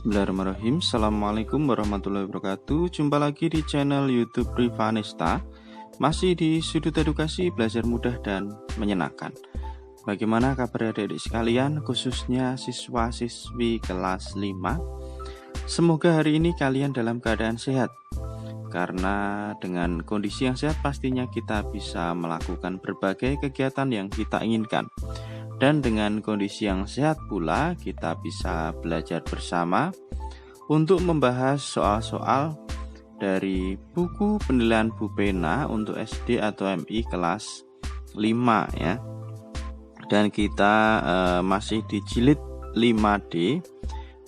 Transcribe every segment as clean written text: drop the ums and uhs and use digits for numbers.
Bismillahirrahmanirrahim. Assalamualaikum warahmatullahi wabarakatuh. Jumpa lagi di channel YouTube Rivanesta. Masih di sudut edukasi belajar mudah dan menyenangkan. Bagaimana kabar adik-adik sekalian, khususnya siswa-siswi kelas 5? Semoga hari ini kalian dalam keadaan sehat. Karena dengan kondisi yang sehat pastinya kita bisa melakukan berbagai kegiatan yang kita inginkan. Dan dengan kondisi yang sehat pula kita bisa belajar bersama untuk membahas soal-soal dari buku penilaian Bu Pena untuk SD atau MI kelas 5 ya. Dan kita masih di jilid 5D,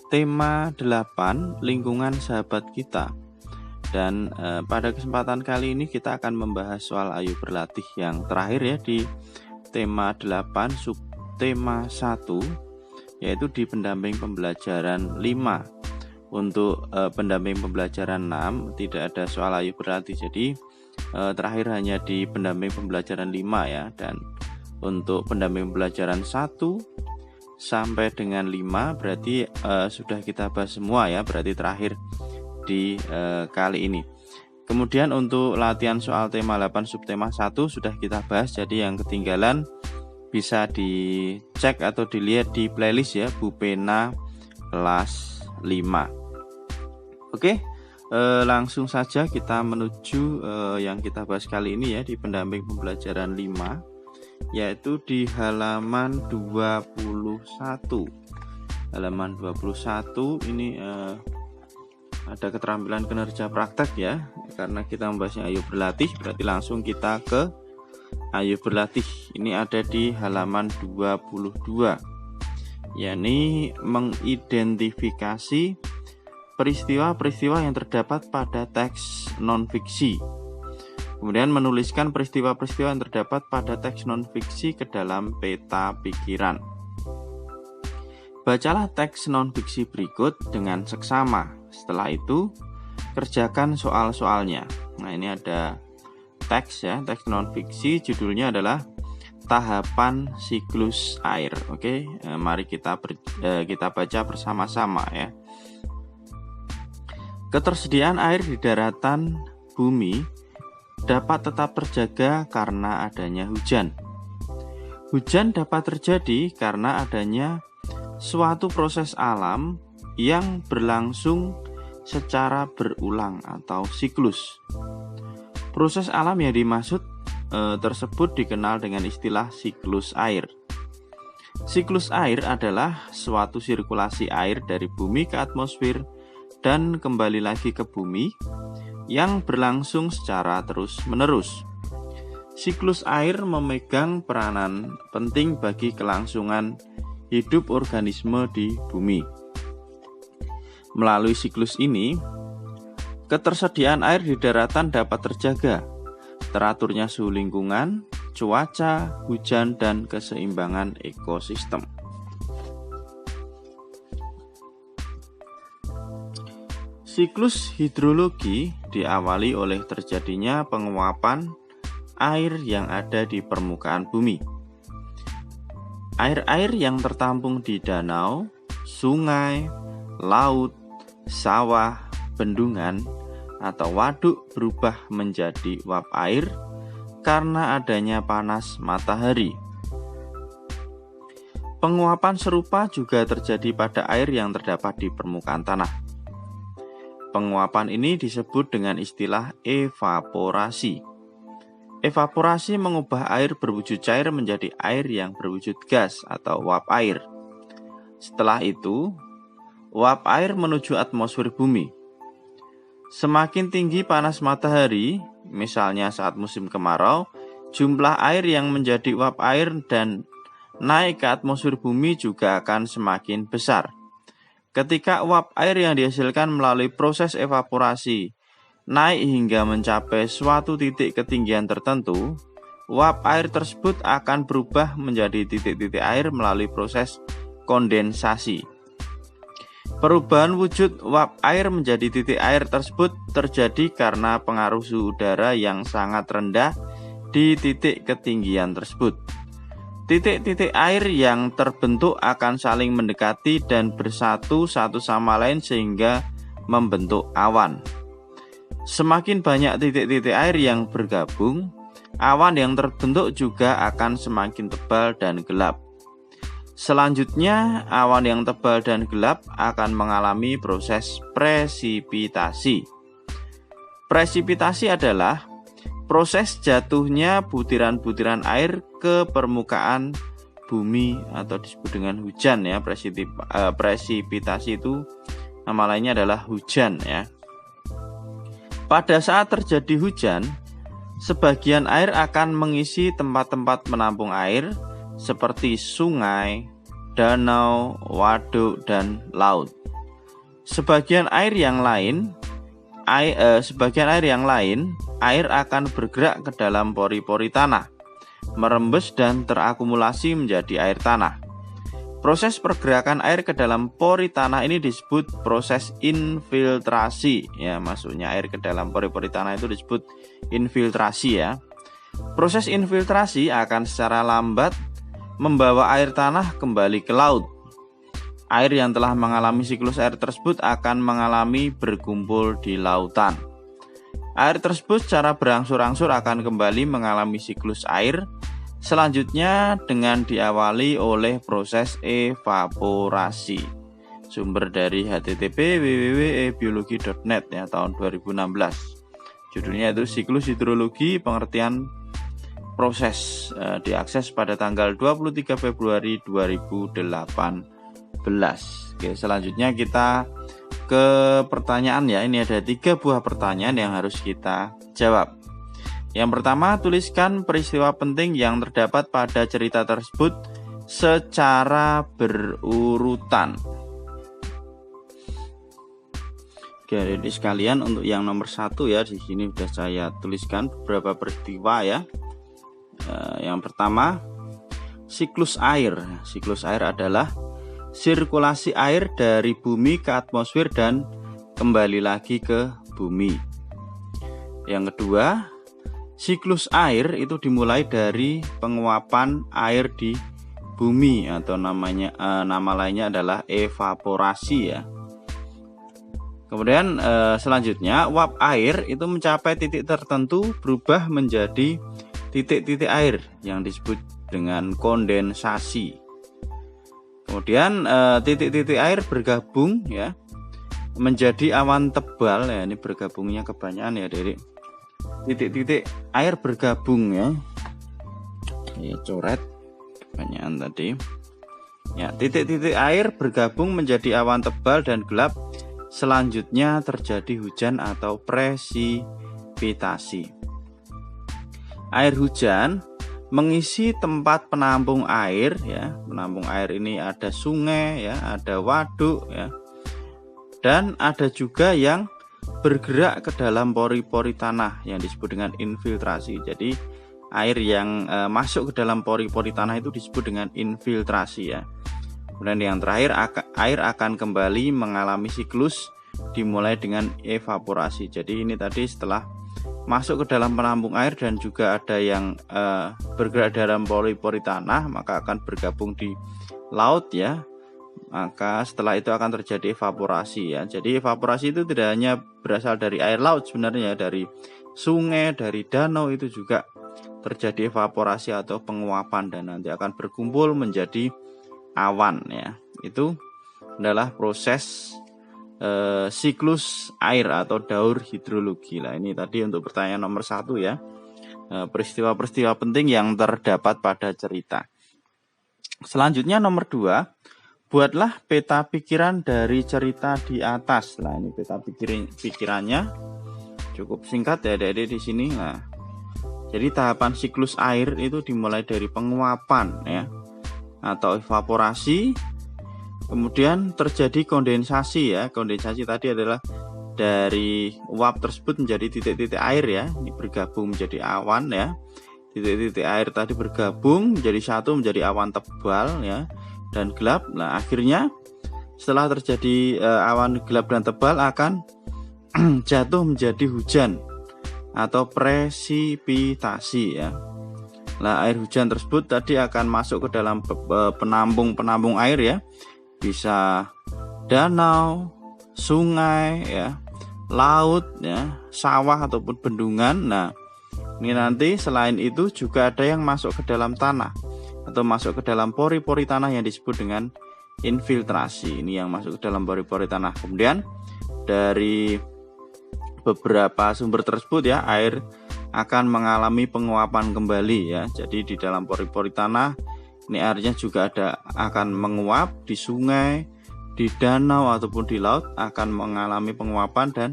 tema 8, lingkungan sahabat kita. Dan pada kesempatan kali ini kita akan membahas soal ayo berlatih yang terakhir ya di tema 8 subtema 1, yaitu di pendamping pembelajaran 5. Untuk pendamping pembelajaran 6 tidak ada soal ayo berlatih, jadi terakhir hanya di pendamping pembelajaran 5 ya. Dan untuk pendamping pembelajaran 1 sampai dengan 5 berarti sudah kita bahas semua ya, berarti terakhir di kali ini. Kemudian untuk latihan soal tema 8 subtema 1 sudah kita bahas, jadi yang ketinggalan bisa dicek atau dilihat di playlist ya, Bu Pena kelas 5. Oke, langsung saja kita menuju yang kita bahas kali ini ya, di pendamping pembelajaran 5, yaitu di halaman 21. Halaman 21 ini ada keterampilan kinerja praktek ya, karena kita membahasnya ayo berlatih, berarti langsung kita ke ayo berlatih. Ini ada di halaman 22, yakni mengidentifikasi peristiwa-peristiwa yang terdapat pada teks non-fiksi. Kemudian menuliskan peristiwa-peristiwa yang terdapat pada teks non-fiksi ke dalam peta pikiran. Bacalah teks non-fiksi berikut dengan seksama. Setelah itu, kerjakan soal-soalnya. Nah, ini ada teks ya, teks non-fiksi, judulnya adalah tahapan siklus air. Oke, mari kita baca bersama-sama ya. Ketersediaan air di daratan bumi dapat tetap terjaga karena adanya hujan. Hujan dapat terjadi karena adanya suatu proses alam yang berlangsung secara berulang atau siklus. Proses alam yang dimaksud tersebut dikenal dengan istilah siklus air. Siklus air adalah suatu sirkulasi air dari bumi ke atmosfer dan kembali lagi ke bumi yang berlangsung secara terus-menerus. Siklus air memegang peranan penting bagi kelangsungan hidup organisme di bumi. Melalui siklus ini, ketersediaan air di daratan dapat terjaga, teraturnya suhu lingkungan, cuaca, hujan, dan keseimbangan ekosistem. Siklus hidrologi diawali oleh terjadinya penguapan air yang ada di permukaan bumi. Air-air yang tertampung di danau, sungai, laut, sawah, bendungan, atau waduk berubah menjadi uap air karena adanya panas matahari. Penguapan serupa juga terjadi pada air yang terdapat di permukaan tanah. Penguapan ini disebut dengan istilah evaporasi. Evaporasi mengubah air berwujud cair menjadi air yang berwujud gas atau uap air. Setelah itu, uap air menuju atmosfer bumi. Semakin tinggi panas matahari, misalnya saat musim kemarau, jumlah air yang menjadi uap air dan naik ke atmosfer bumi juga akan semakin besar. Ketika uap air yang dihasilkan melalui proses evaporasi naik hingga mencapai suatu titik ketinggian tertentu, uap air tersebut akan berubah menjadi titik-titik air melalui proses kondensasi. Perubahan wujud uap air menjadi titik air tersebut terjadi karena pengaruh suhu udara yang sangat rendah di titik ketinggian tersebut. Titik-titik air yang terbentuk akan saling mendekati dan bersatu satu sama lain sehingga membentuk awan. Semakin banyak titik-titik air yang bergabung, awan yang terbentuk juga akan semakin tebal dan gelap. Selanjutnya, awan yang tebal dan gelap akan mengalami proses presipitasi. Presipitasi adalah proses jatuhnya butiran-butiran air ke permukaan bumi atau disebut dengan hujan ya. Presipitasi itu nama lainnya adalah hujan ya. Pada saat terjadi hujan, sebagian air akan mengisi tempat-tempat menampung air seperti sungai, danau, waduk, dan laut. Sebagian air yang lain, air akan bergerak ke dalam pori-pori tanah, merembes dan terakumulasi menjadi air tanah. Proses pergerakan air ke dalam pori tanah ini disebut proses infiltrasi ya, masuknya air ke dalam pori-pori tanah itu disebut infiltrasi ya. Proses infiltrasi akan secara lambat membawa air tanah kembali ke laut. Air yang telah mengalami siklus air tersebut akan mengalami berkumpul di lautan. Air tersebut secara berangsur-angsur akan kembali mengalami siklus air. Selanjutnya dengan diawali oleh proses evaporasi. Sumber dari http://www.biologi.net ya, tahun 2016. Judulnya itu siklus hidrologi pengertian proses, diakses pada tanggal 23 Februari 2018. Oke, selanjutnya kita ke pertanyaan ya. Ini ada 3 buah pertanyaan yang harus kita jawab. Yang pertama, tuliskan peristiwa penting yang terdapat pada cerita tersebut secara berurutan. Oke, jadi sekalian untuk yang nomor 1 ya, di sini sudah saya tuliskan beberapa peristiwa ya. Yang pertama, siklus air. Siklus air adalah sirkulasi air dari bumi ke atmosfer dan kembali lagi ke bumi. Yang kedua, siklus air itu dimulai dari penguapan air di bumi atau nama lainnya adalah evaporasi ya. Kemudian selanjutnya, uap air itu mencapai titik tertentu berubah menjadi titik-titik air yang disebut dengan kondensasi. Kemudian titik-titik air bergabung ya menjadi awan tebal ya. Ini bergabungnya kebanyakan ya, dari titik-titik air bergabung ya. Ya, coret kebanyakan tadi. Ya, titik-titik air bergabung menjadi awan tebal dan gelap. Selanjutnya terjadi hujan atau presipitasi. Air hujan mengisi tempat penampung air ya. Penampung air ini ada sungai ya, ada waduk ya. Dan ada juga yang bergerak ke dalam pori-pori tanah yang disebut dengan infiltrasi. Jadi air yang masuk ke dalam pori-pori tanah itu disebut dengan infiltrasi ya. Kemudian yang terakhir, air akan kembali mengalami siklus dimulai dengan evaporasi. Jadi ini tadi setelah masuk ke dalam penampung air dan juga ada yang bergerak dalam pori-pori tanah, maka akan bergabung di laut ya. Maka setelah itu akan terjadi evaporasi ya. Jadi evaporasi itu tidak hanya berasal dari air laut, sebenarnya dari sungai, dari danau itu juga terjadi evaporasi atau penguapan dan nanti akan berkumpul menjadi awan ya. Itu adalah proses siklus air atau daur hidrologi. Nah, ini tadi untuk pertanyaan nomor 1 ya. Peristiwa-peristiwa penting yang terdapat pada cerita. Selanjutnya nomor 2, buatlah peta pikiran dari cerita di atas. Nah, ini peta pikirannya cukup singkat ya, Adik-adik di sini. Nah, jadi tahapan siklus air itu dimulai dari penguapan ya atau evaporasi. Kemudian terjadi kondensasi ya. Kondensasi tadi adalah dari uap tersebut menjadi titik-titik air ya. Ini bergabung menjadi awan ya. Titik-titik air tadi bergabung menjadi satu, menjadi awan tebal ya dan gelap. Nah, akhirnya setelah terjadi awan gelap dan tebal akan jatuh menjadi hujan atau presipitasi ya. Nah, air hujan tersebut tadi akan masuk ke dalam penampung air ya. Bisa danau, sungai ya, laut ya, sawah ataupun bendungan. Nah, ini nanti selain itu juga ada yang masuk ke dalam tanah atau masuk ke dalam pori-pori tanah yang disebut dengan infiltrasi. Ini yang masuk ke dalam pori-pori tanah. Kemudian dari beberapa sumber tersebut ya, air akan mengalami penguapan kembali ya. Jadi di dalam pori-pori tanah ini airnya juga akan menguap, di sungai, di danau ataupun di laut akan mengalami penguapan dan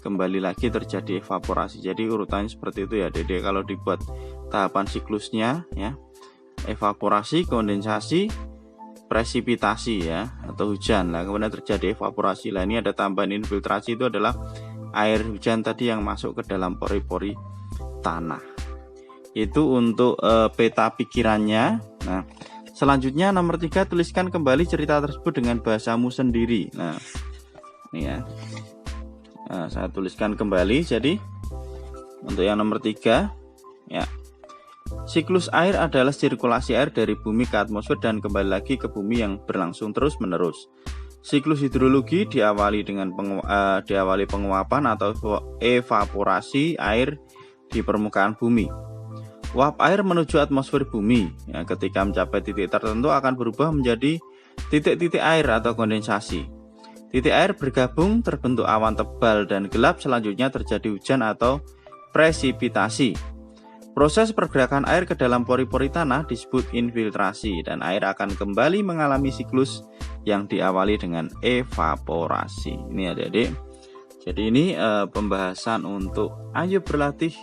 kembali lagi terjadi evaporasi. Jadi urutannya seperti itu ya Dede, kalau dibuat tahapan siklusnya ya. Evaporasi, kondensasi, presipitasi ya, atau hujan lah, kemudian terjadi evaporasi lah. Ini ada tambahan infiltrasi, itu adalah air hujan tadi yang masuk ke dalam pori-pori tanah. Itu untuk peta pikirannya. Nah, selanjutnya nomor 3, tuliskan kembali cerita tersebut dengan bahasamu sendiri. Nah, ini ya. Nah, saya tuliskan kembali. Jadi untuk yang nomor 3 ya, siklus air adalah sirkulasi air dari bumi ke atmosfer dan kembali lagi ke bumi yang berlangsung terus menerus. Siklus hidrologi diawali penguapan atau evaporasi air di permukaan bumi. Uap air menuju atmosfer bumi ya, ketika mencapai titik tertentu akan berubah menjadi titik-titik air atau kondensasi. Titik air bergabung terbentuk awan tebal dan gelap, selanjutnya terjadi hujan atau presipitasi. Proses pergerakan air ke dalam pori-pori tanah disebut infiltrasi, dan air akan kembali mengalami siklus yang diawali dengan evaporasi. Ini adik-adik. Jadi ini pembahasan untuk ayo berlatih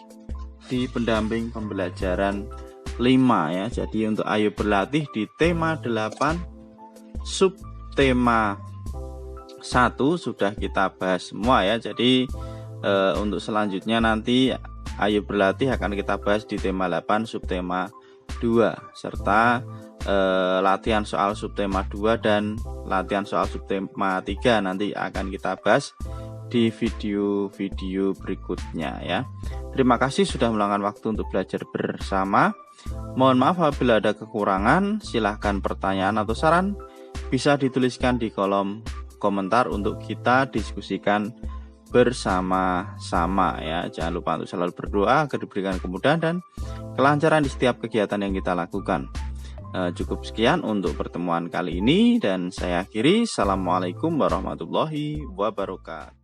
di pendamping pembelajaran 5 ya. Jadi untuk ayo berlatih di tema 8 subtema 1 sudah kita bahas semua ya. Jadi untuk selanjutnya nanti ayo berlatih akan kita bahas di tema 8 subtema 2 serta latihan soal subtema 2 dan latihan soal subtema 3 nanti akan kita bahas di video-video berikutnya ya. Terima kasih sudah meluangkan waktu untuk belajar bersama. Mohon maaf apabila ada kekurangan. Silahkan pertanyaan atau saran bisa dituliskan di kolom komentar untuk kita diskusikan bersama-sama ya. Jangan lupa untuk selalu berdoa agar diberikan kemudahan dan kelancaran di setiap kegiatan yang kita lakukan. Cukup sekian untuk pertemuan kali ini dan saya akhiri. Assalamualaikum warahmatullahi wabarakatuh.